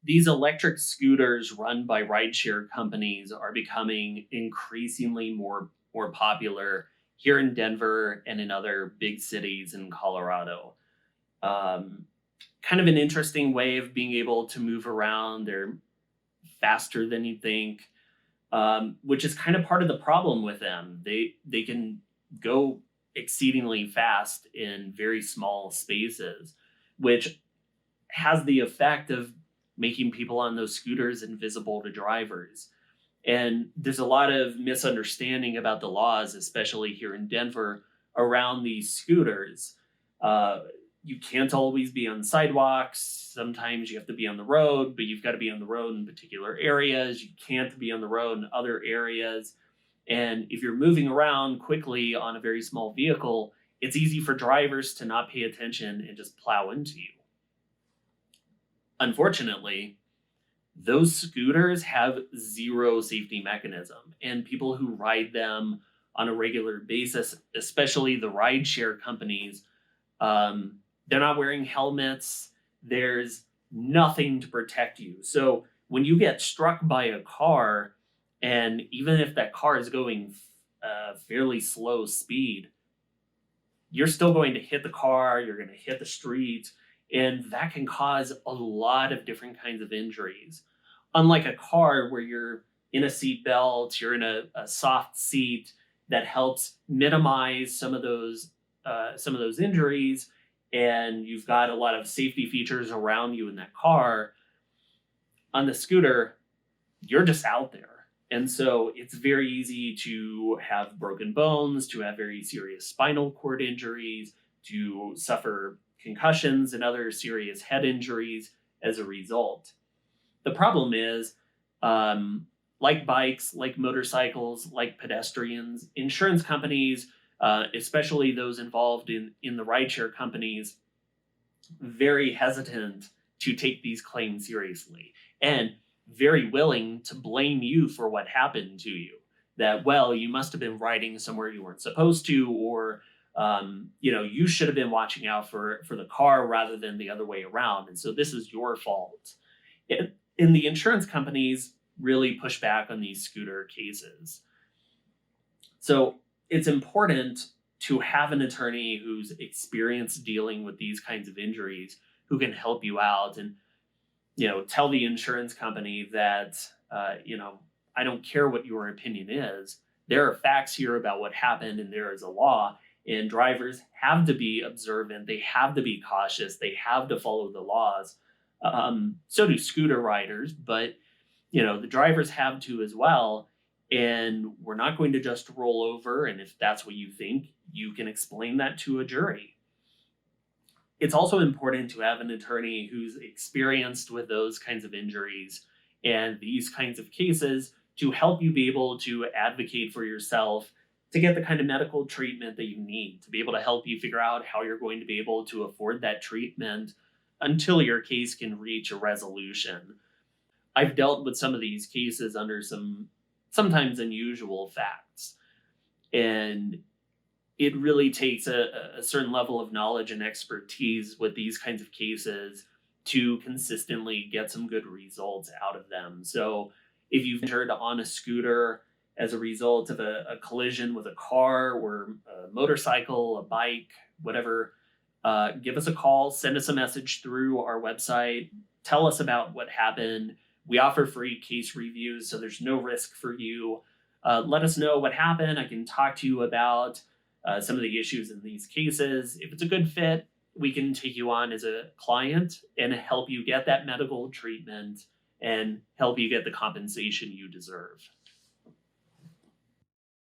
These electric scooters run by rideshare companies are becoming increasingly more popular here in Denver and in other big cities in Colorado. Um, Kind of an interesting way of being able to move around. They're faster than you think, which is kind of part of the problem with them. They can go exceedingly fast in very small spaces, which has the effect of making people on those scooters invisible to drivers. And there's a lot of misunderstanding about the laws, especially here in Denver, around these scooters. Uh, you can't always be on sidewalks. Sometimes you have to be on the road, but you've got to be on the road in particular areas. You can't be on the road in other areas. And if you're moving around quickly on a very small vehicle, it's easy for drivers to not pay attention and just plow into you. Unfortunately, those scooters have zero safety mechanism, and people who ride them on a regular basis, especially the rideshare companies, they're not wearing helmets. There's nothing to protect you. So when you get struck by a car, and even if that car is going fairly slow speed, you're still going to hit the car, you're going to hit the street, and that can cause a lot of different kinds of injuries. Unlike a car where you're in a seat belt, you're in a soft seat that helps minimize some of those injuries, and you've got a lot of safety features around you in that car. On the scooter, you're just out there. And so it's very easy to have broken bones, to have very serious spinal cord injuries, to suffer concussions and other serious head injuries as a result. The problem is, like bikes, like motorcycles, like pedestrians, insurance companies, especially those involved in the rideshare companies, very hesitant to take these claims seriously and very willing to blame you for what happened to you. That, well, you must have been riding somewhere you weren't supposed to, or you should have been watching out for the car rather than the other way around, and so this is your fault. And the insurance companies really push back on these scooter cases. So it's important to have an attorney who's experienced dealing with these kinds of injuries, who can help you out and tell the insurance company that I don't care what your opinion is. There are facts here about what happened, and there is a law. And drivers have to be observant. They have to be cautious. They have to follow the laws. So do scooter riders, but the drivers have to as well. And we're not going to just roll over. And if that's what you think, you can explain that to a jury. It's also important to have an attorney who's experienced with those kinds of injuries and these kinds of cases to help you be able to advocate for yourself, to get the kind of medical treatment that you need, to be able to help you figure out how you're going to be able to afford that treatment until your case can reach a resolution. I've dealt with some of these cases under some sometimes unusual facts, and it really takes a certain level of knowledge and expertise with these kinds of cases to consistently get some good results out of them. So if you've injured on a scooter as a result of a collision with a car or a motorcycle, a bike, whatever, give us a call, send us a message through our website, tell us about what happened. We offer free case reviews, so there's no risk for you. Let us know what happened. I can talk to you about some of the issues in these cases. If it's a good fit, we can take you on as a client and help you get that medical treatment and help you get the compensation you deserve.